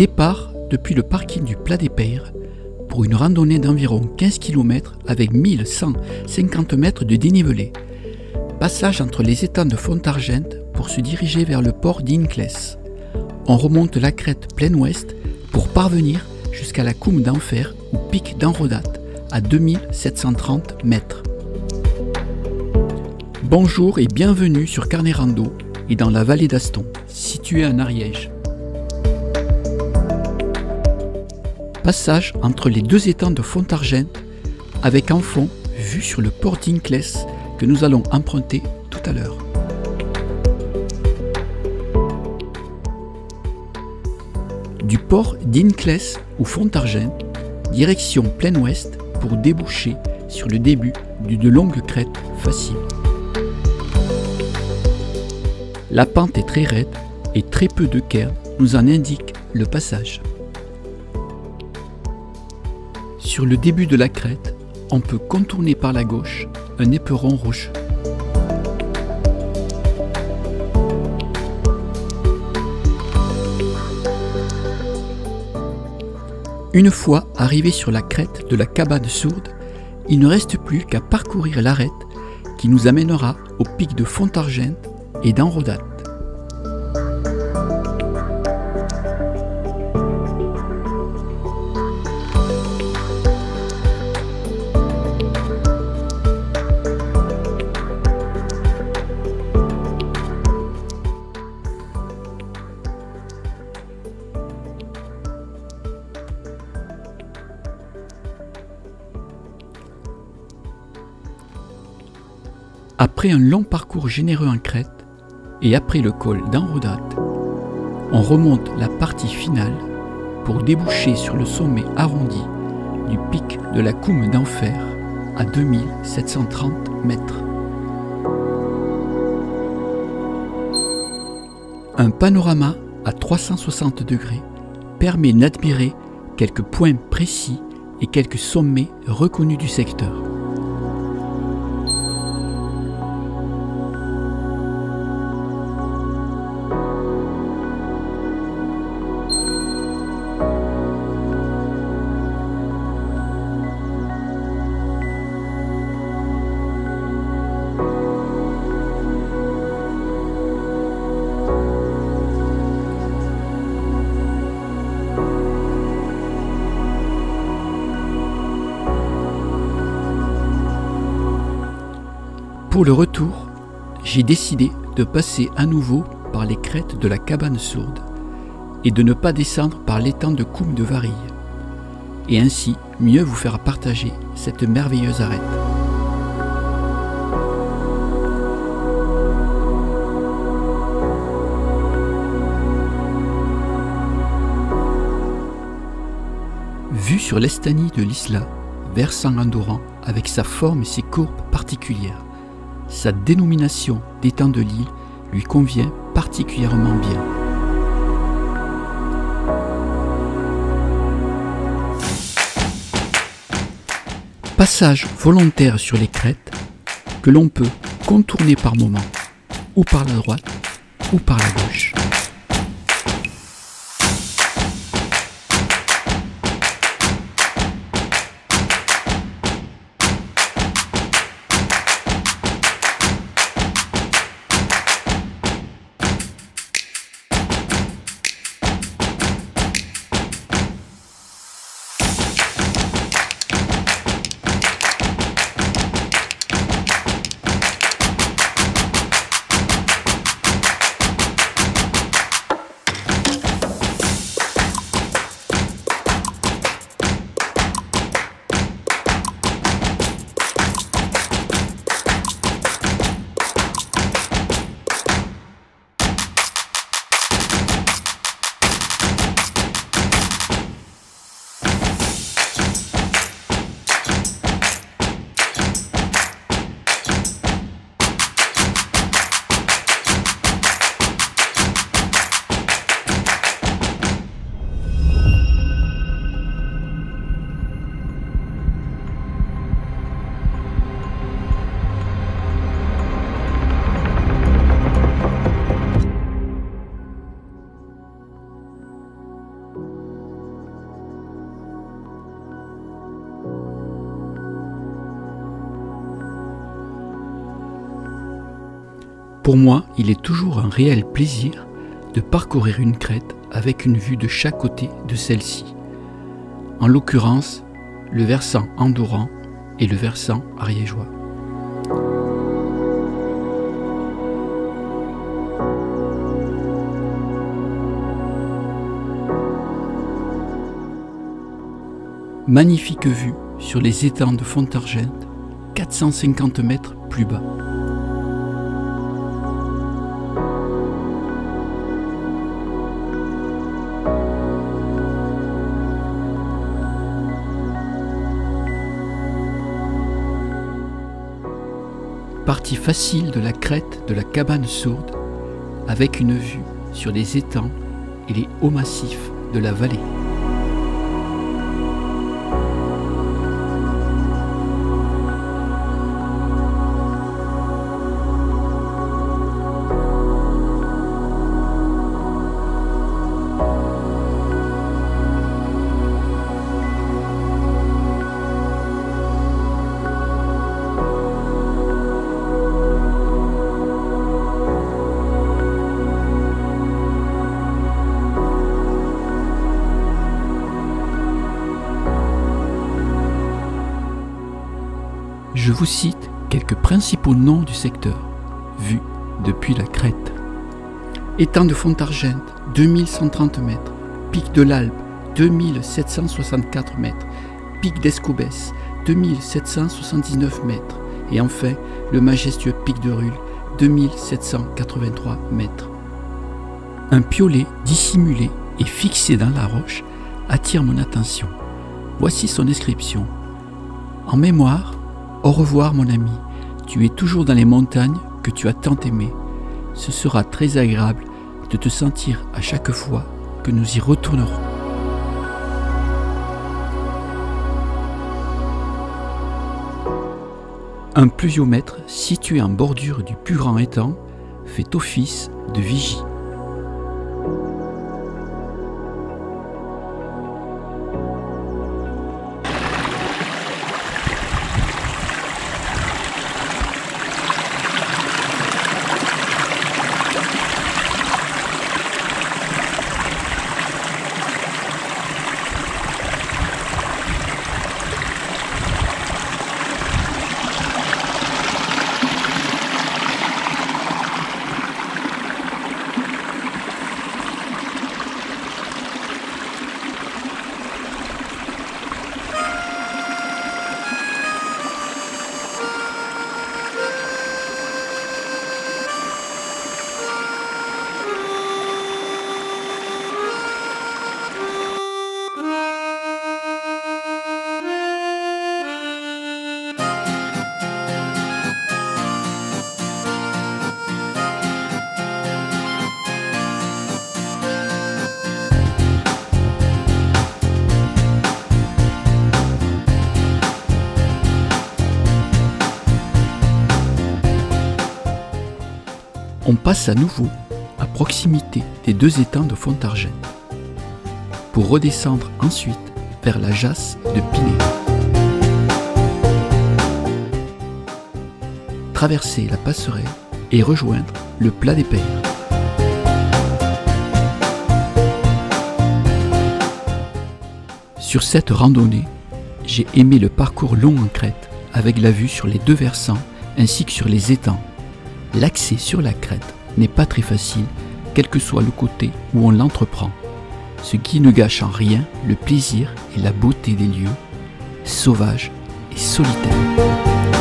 Départ depuis le parking du Plat des Peyres pour une randonnée d'environ 15 km avec 1150 mètres de dénivelé. Passage entre les étangs de Fontargent pour se diriger vers le port d'Inclès. On remonte la crête plein ouest pour parvenir jusqu'à la Coume d'Enfer ou pic d'Enrodat à 2730 mètres. Bonjour et bienvenue sur Carnet Rando et dans la vallée d'Aston, située en Ariège. Passage entre les deux étangs de Fontargent avec en fond vue sur le port d'Inclès que nous allons emprunter tout à l'heure. Du port d'Inclès ou Fontargent, direction plein ouest pour déboucher sur le début d'une longue crête facile. La pente est très raide et très peu de cairns nous en indique le passage. Sur le début de la crête, on peut contourner par la gauche un éperon rocheux. Une fois arrivé sur la crête de la cabane sourde, il ne reste plus qu'à parcourir l'arête qui nous amènera au pic de Fontargent et d'Enrodat. Après un long parcours généreux en crête et après le col d'Enrodat, on remonte la partie finale pour déboucher sur le sommet arrondi du pic de la Coume d'Enfer à 2730 mètres. Un panorama à 360 degrés permet d'admirer quelques points précis et quelques sommets reconnus du secteur. Pour le retour, j'ai décidé de passer à nouveau par les crêtes de la cabane sourde et de ne pas descendre par l'étang de Coume de Varilhes, et ainsi mieux vous faire partager cette merveilleuse arête. Vue sur l'Estany de l'Isla, versant endorant avec sa forme et ses courbes particulières. Sa dénomination d'étang de l'île lui convient particulièrement bien. Passage volontaire sur les crêtes que l'on peut contourner par moments, ou par la droite ou par la gauche. Pour moi, il est toujours un réel plaisir de parcourir une crête avec une vue de chaque côté de celle-ci. En l'occurrence, le versant andorran et le versant ariégeois. Magnifique vue sur les étangs de Fontargent, 450 mètres plus bas. Partie facile de la crête de la cabane sourde, avec une vue sur les étangs et les hauts massifs de la vallée. Je vous cite quelques principaux noms du secteur, vus depuis la crête. Étang de Fontargent, 2130 mètres. Pic de l'Albe, 2764 mètres. Pic d'Escobès, 2779 mètres. Et enfin, le majestueux pic de Rulle, 2783 mètres. Un piolet dissimulé et fixé dans la roche attire mon attention. Voici son inscription. En mémoire, au revoir mon ami, tu es toujours dans les montagnes que tu as tant aimées. Ce sera très agréable de te sentir à chaque fois que nous y retournerons. Un pluviomètre situé en bordure du plus grand étang fait office de vigie. On passe à nouveau à proximité des deux étangs de Fontargent, pour redescendre ensuite vers la Jasse de Pinet. Traverser la passerelle et rejoindre le Plat des Peyres. Sur cette randonnée, j'ai aimé le parcours long en crête avec la vue sur les deux versants ainsi que sur les étangs. L'accès sur la crête n'est pas très facile, quel que soit le côté où on l'entreprend, ce qui ne gâche en rien le plaisir et la beauté des lieux, sauvages et solitaires.